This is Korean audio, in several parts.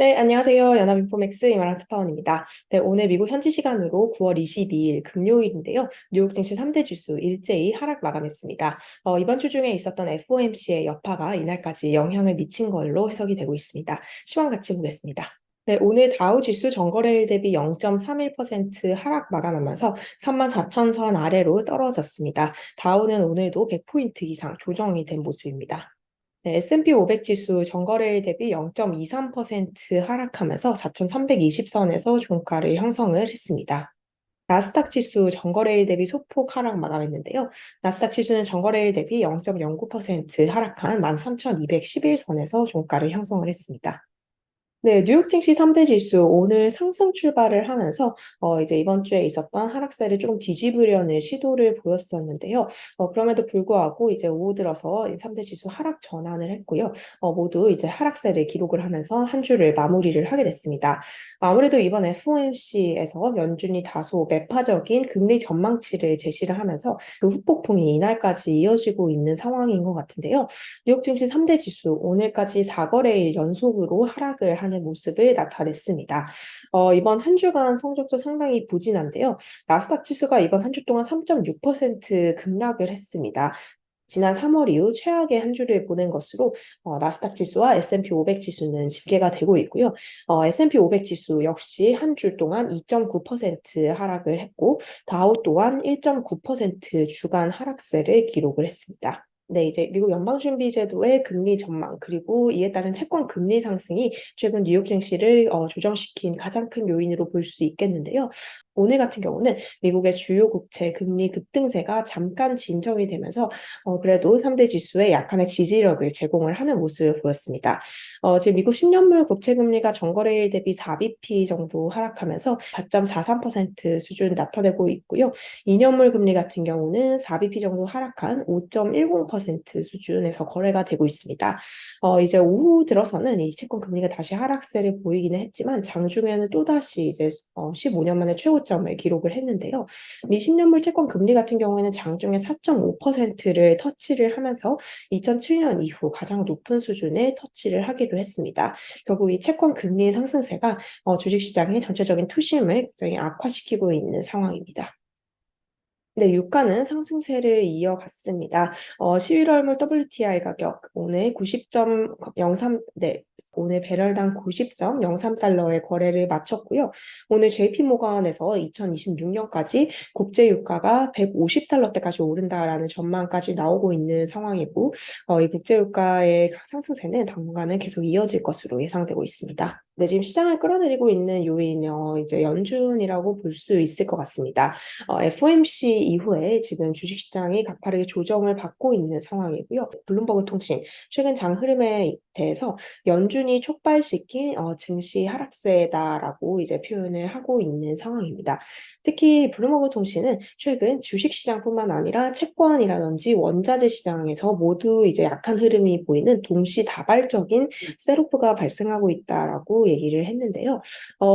네, 안녕하세요. 연합인포맥스 이마라트 파원입니다. 네, 오늘 미국 현지 시간으로 9월 22일 금요일인데요. 뉴욕 증시 3대 지수 일제히 하락 마감했습니다. 이번 주 중에 있었던 FOMC의 여파가 이날까지 영향을 미친 걸로 해석이 되고 있습니다. 시황 같이 보겠습니다. 네, 오늘 다우 지수 전거래일 대비 0.31% 하락 마감하면서 34,000선 아래로 떨어졌습니다. 다우는 오늘도 100포인트 이상 조정이 된 모습입니다. 네, S&P 500 지수 전거래일 대비 0.23% 하락하면서 4,320선에서 종가를 형성을 했습니다. 나스닥 지수 전거래일 대비 소폭 하락 마감했는데요. 나스닥 지수는 전거래일 대비 0.09% 하락한 13,211선에서 종가를 형성을 했습니다. 네, 뉴욕 증시 3대 지수 오늘 상승 출발을 하면서 이제 이번 주에 있었던 하락세를 조금 뒤집으려는 시도를 보였었는데요. 그럼에도 불구하고 이제 오후 들어서 이 3대 지수 하락 전환을 했고요. 모두 이제 하락세를 기록을 하면서 한 주를 마무리를 하게 됐습니다. 아무래도 이번 FOMC에서 연준이 다소 매파적인 금리 전망치를 제시를 하면서 그 후폭풍이 이날까지 이어지고 있는 상황인 것 같은데요. 뉴욕 증시 3대 지수 오늘까지 4거래일 연속으로 하락을 하는 모습을 나타냈습니다. 이번 한 주간 성적도 상당히 부진한데요. 나스닥 지수가 이번 한 주 동안 3.6% 급락을 했습니다. 지난 3월 이후 최악의 한 주를 보낸 것으로 나스닥 지수와 S&P 500 지수는 집계가 되고 있고요. S&P 500 지수 역시 한 주 동안 2.9% 하락을 했고 다우 또한 1.9% 주간 하락세를 기록을 했습니다. 네, 이제 미국 연방준비제도의 금리 전망 그리고 이에 따른 채권 금리 상승이 최근 뉴욕 증시를 조정시킨 가장 큰 요인으로 볼 수 있겠는데요. 오늘 같은 경우는 미국의 주요 국채 금리 급등세가 잠깐 진정이 되면서 그래도 3대 지수에 약간의 지지력을 제공을 하는 모습을 보였습니다. 지금 미국 10년물 국채 금리가 전거래일 대비 4bp 정도 하락하면서 4.43% 수준 나타내고 있고요. 2년물 금리 같은 경우는 4bp 정도 하락한 5.10% 수준에서 거래가 되고 있습니다. 이제 오후 들어서는 이 채권 금리가 다시 하락세를 보이기는 했지만 장중에는 또다시 이제 15년 만에 최고점을 기록을 했는데요. 미 10년물 채권 금리 같은 경우에는 장중에 4.5%를 터치를 하면서 2007년 이후 가장 높은 수준을 터치를 하기도 했습니다. 결국 이 채권 금리 상승세가 주식시장의 전체적인 투심을 굉장히 악화시키고 있는 상황입니다. 네, 유가는 상승세를 이어갔습니다. 11월물 WTI 가격 오늘 90.03, 네, 오늘 배럴당 90.03달러의 거래를 마쳤고요. 오늘 JP모건에서 2026년까지 국제 유가가 150달러대까지 오른다라는 전망까지 나오고 있는 상황이고, 이 국제 유가의 상승세는 당분간은 계속 이어질 것으로 예상되고 있습니다. 네, 지금 시장을 끌어내리고 있는 요인은 이제 연준이라고 볼 수 있을 것 같습니다. FOMC 이후에 지금 주식시장이 가파르게 조정을 받고 있는 상황이고요. 블룸버그 통신 최근 장 흐름에 대해서 연준이 촉발시킨 증시 하락세다라고 이제 표현을 하고 있는 상황입니다. 특히 블룸버그 통신은 최근 주식시장뿐만 아니라 채권이라든지 원자재 시장에서 모두 이제 약한 흐름이 보이는 동시다발적인 셀오프가 발생하고 있다라고 얘기를 했는데요.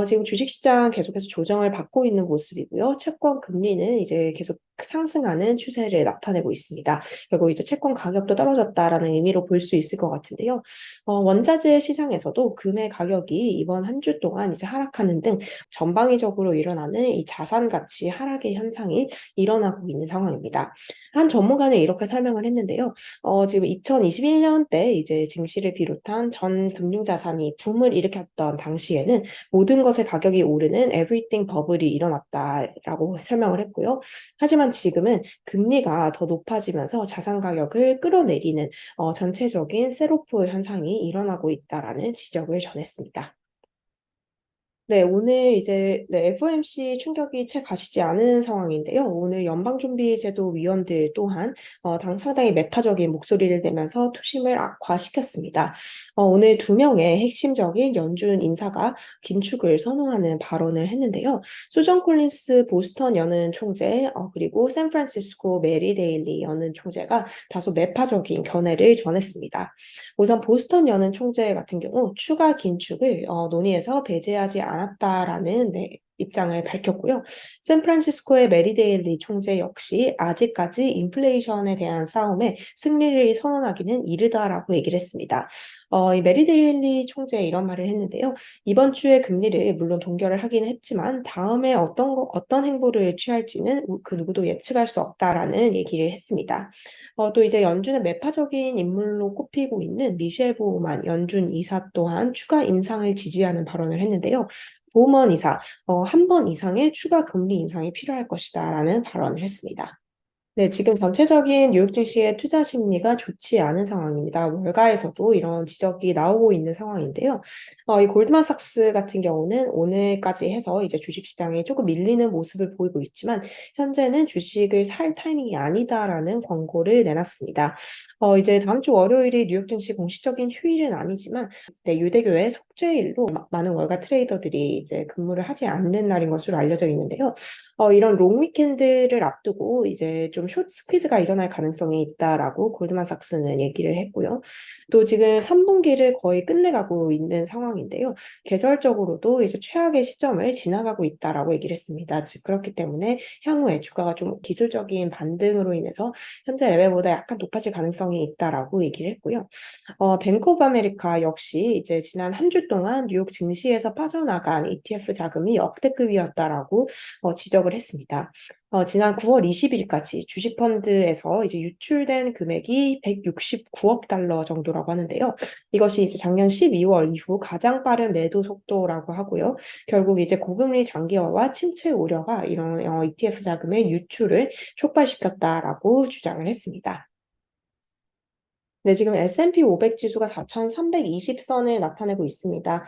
지금 주식시장 계속해서 조정을 받고 있는 모습이고요. 채권 금리는 이제 계속 상승하는 추세를 나타내고 있습니다. 결국 이제 채권 가격도 떨어졌다라는 의미로 볼 수 있을 것 같은데요. 원자재 시장에서도 금의 가격이 이번 한 주 동안 이제 하락하는 등 전방위적으로 일어나는 이 자산 가치 하락의 현상이 일어나고 있는 상황입니다. 한 전문가는 이렇게 설명을 했는데요. 지금 2021년대 이제 증시를 비롯한 전 금융자산이 붐을 일으켰던 당시에는 모든 것의 가격이 오르는 everything 버블이 일어났다라고 설명을 했고요. 하지만 지금은 금리가 더 높아지면서 자산 가격을 끌어내리는 전체적인 셀오프 현상이 일어나고 있다라는 지적을 전했습니다. 네, 오늘 이제 네, FOMC 충격이 채 가시지 않은 상황인데요. 오늘 연방준비제도 위원들 또한 당 상당히 매파적인 목소리를 내면서 투심을 악화시켰습니다. 오늘 두 명의 핵심적인 연준 인사가 긴축을 선호하는 발언을 했는데요. 수전 콜린스 보스턴 연은 총재 그리고 샌프란시스코 메리 데일리 연은 총재가 다소 매파적인 견해를 전했습니다. 우선 보스턴 연은 총재 같은 경우 추가 긴축을 논의에서 배제하지 않았다라는 입장을 밝혔고요. 샌프란시스코의 메리 데일리 총재 역시 아직까지 인플레이션에 대한 싸움에 승리를 선언하기는 이르다라고 얘기를 했습니다. 이 메리 데일리 총재 이런 말을 했는데요. 이번 주에 금리를 물론 동결을 하기는 했지만 다음에 어떤 행보를 취할지는 그 누구도 예측할 수 없다라는 얘기를 했습니다. 또 이제 연준의 매파적인 인물로 꼽히고 있는 미셸 보우만 연준 이사 또한 추가 인상을 지지하는 발언을 했는데요. 보우먼 이사, 한 번 이상의 추가 금리 인상이 필요할 것이다라는 발언을 했습니다. 네, 지금 전체적인 뉴욕 증시의 투자 심리가 좋지 않은 상황입니다. 월가에서도 이런 지적이 나오고 있는 상황인데요. 이 골드만삭스 같은 경우는 오늘까지 해서 이제 주식시장이 조금 밀리는 모습을 보이고 있지만 현재는 주식을 살 타이밍이 아니다라는 권고를 내놨습니다. 이제 다음 주 월요일이 뉴욕 증시 공식적인 휴일은 아니지만 네, 유대교의 속죄일로 많은 월가 트레이더들이 이제 근무를 하지 않는 날인 것으로 알려져 있는데요. 이런 롱 위켄드를 앞두고 이제 좀 숏 스퀴즈가 일어날 가능성이 있다라고 골드만삭스는 얘기를 했고요. 또 지금 3분기를 거의 끝내가고 있는 상황인데요. 계절적으로도 이제 최악의 시점을 지나가고 있다라고 얘기를 했습니다. 즉 그렇기 때문에 향후에 주가가 좀 기술적인 반등으로 인해서 현재 레벨보다 약간 높아질 가능성이 있다라고 얘기를 했고요. 뱅크 오브 아메리카 역시 이제 지난 한 주 동안 뉴욕 증시에서 빠져나간 ETF 자금이 역대급이었다라고 지적을 했습니다. 지난 9월 20일까지 주식펀드에서 이제 유출된 금액이 169억 달러 정도라고 하는데요. 이것이 이제 작년 12월 이후 가장 빠른 매도 속도라고 하고요. 결국 이제 고금리 장기화와 침체 우려가 이런 ETF 자금의 유출을 촉발시켰다라고 주장을 했습니다. 네, 지금 S&P 500 지수가 4,320선을 나타내고 있습니다.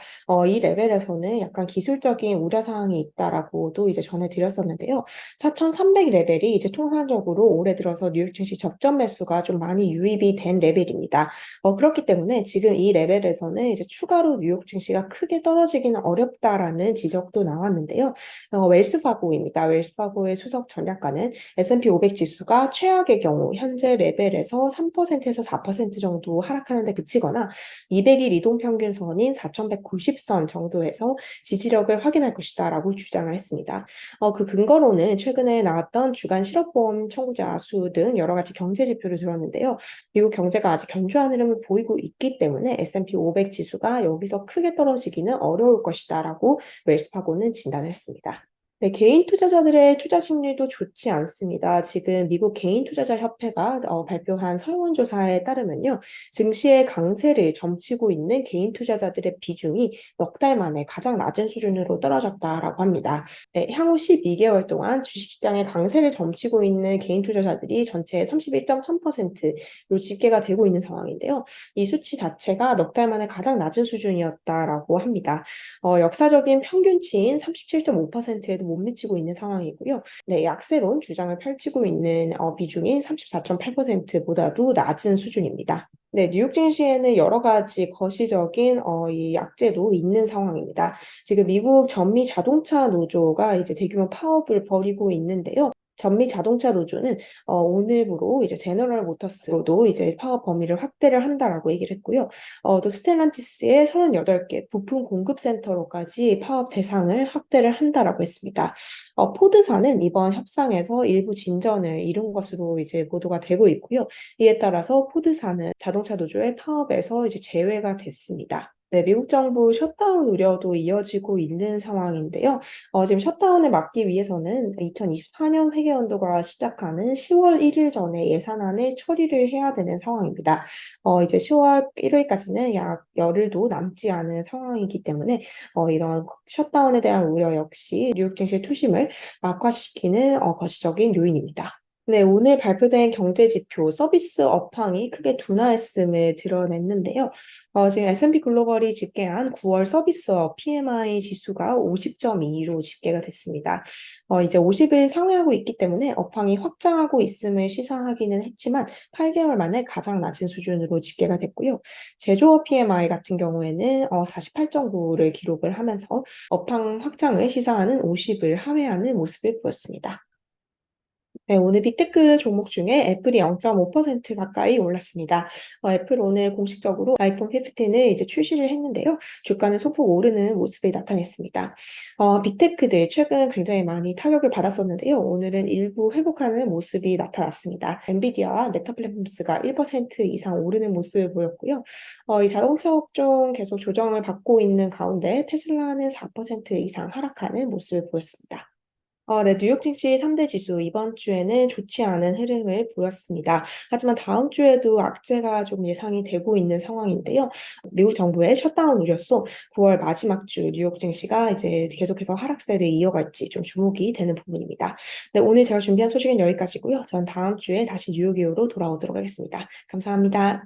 이 레벨에서는 약간 기술적인 우려 사항이 있다라고도 이제 전해드렸었는데요. 4,300 레벨이 이제 통상적으로 올해 들어서 뉴욕 증시 접전 매수가 좀 많이 유입이 된 레벨입니다. 그렇기 때문에 지금 이 레벨에서는 이제 추가로 뉴욕 증시가 크게 떨어지기는 어렵다라는 지적도 나왔는데요. 웰스파고입니다. 웰스파고의 수석 전략가는 S&P 500 지수가 최악의 경우 현재 레벨에서 3%에서 4% 정도 하락하는 데 그치거나 200일 이동평균선인 4,190선 정도에서 지지력을 확인할 것이다라고 주장을 했습니다. 그 근거로는 최근에 나왔던 주간 실업보험 청구자 수 등 여러 가지 경제 지표를 들었는데요. 미국 경제가 아직 견조한 흐름을 보이고 있기 때문에 S&P 500 지수가 여기서 크게 떨어지기는 어려울 것이다라고 웰스파고는 진단을 했습니다. 네, 개인 투자자들의 투자 심리도 좋지 않습니다. 지금 미국 개인 투자자 협회가 발표한 설문조사에 따르면요. 증시의 강세를 점치고 있는 개인 투자자들의 비중이 넉 달 만에 가장 낮은 수준으로 떨어졌다라고 합니다. 네, 향후 12개월 동안 주식시장의 강세를 점치고 있는 개인 투자자들이 전체의 31.3%로 집계가 되고 있는 상황인데요. 이 수치 자체가 넉 달 만에 가장 낮은 수준이었다라고 합니다. 역사적인 평균치인 37.5%에도 못 미치고 있는 상황이고요. 네, 약세론 주장을 펼치고 있는 비중인 34.8%보다도 낮은 수준입니다. 네, 뉴욕 증시에는 여러 가지 거시적인 이 약재도 있는 상황입니다. 지금 미국 전미 자동차 노조가 이제 대규모 파업을 벌이고 있는데요. 전미 자동차 노조는 오늘부로 이제 제너럴 모터스로도 이제 파업 범위를 확대를 한다라고 얘기를 했고요. 또 스텔란티스의 38개 부품 공급 센터로까지 파업 대상을 확대를 한다라고 했습니다. 포드사는 이번 협상에서 일부 진전을 이룬 것으로 이제 보도가 되고 있고요. 이에 따라서 포드사는 자동차 노조의 파업에서 이제 제외가 됐습니다. 네, 미국 정부 셧다운 우려도 이어지고 있는 상황인데요. 지금 셧다운을 막기 위해서는 2024년 회계연도가 시작하는 10월 1일 전에 예산안을 처리를 해야 되는 상황입니다. 이제 10월 1일까지는 약 열흘도 남지 않은 상황이기 때문에 이런 셧다운에 대한 우려 역시 뉴욕 증시 투심을 악화시키는 거시적인 요인입니다. 네, 오늘 발표된 경제 지표 서비스 업황이 크게 둔화했음을 드러냈는데요. 지금 S&P 글로벌이 집계한 9월 서비스업 PMI 지수가 50.2로 집계가 됐습니다. 이제 50을 상회하고 있기 때문에 업황이 확장하고 있음을 시사하기는 했지만 8개월 만에 가장 낮은 수준으로 집계가 됐고요. 제조업 PMI 같은 경우에는 48.9를 기록을 하면서 업황 확장을 시사하는 50을 하회하는 모습을 보였습니다. 네, 오늘 빅테크 종목 중에 애플이 0.5% 가까이 올랐습니다. 애플 오늘 공식적으로 아이폰 15을 이제 출시를 했는데요. 주가는 소폭 오르는 모습이 나타냈습니다. 빅테크들 최근 굉장히 많이 타격을 받았었는데요. 오늘은 일부 회복하는 모습이 나타났습니다. 엔비디아와 메타 플랫폼스가 1% 이상 오르는 모습을 보였고요. 이 자동차 업종 계속 조정을 받고 있는 가운데 테슬라는 4% 이상 하락하는 모습을 보였습니다. 네, 뉴욕 증시 3대 지수 이번 주에는 좋지 않은 흐름을 보였습니다. 하지만 다음 주에도 악재가 좀 예상이 되고 있는 상황인데요. 미국 정부의 셧다운 우려소 9월 마지막 주 뉴욕 증시가 이제 계속해서 하락세를 이어갈지 좀 주목이 되는 부분입니다. 네, 오늘 제가 준비한 소식은 여기까지고요. 전 다음 주에 다시 뉴욕 이후로 돌아오도록 하겠습니다. 감사합니다.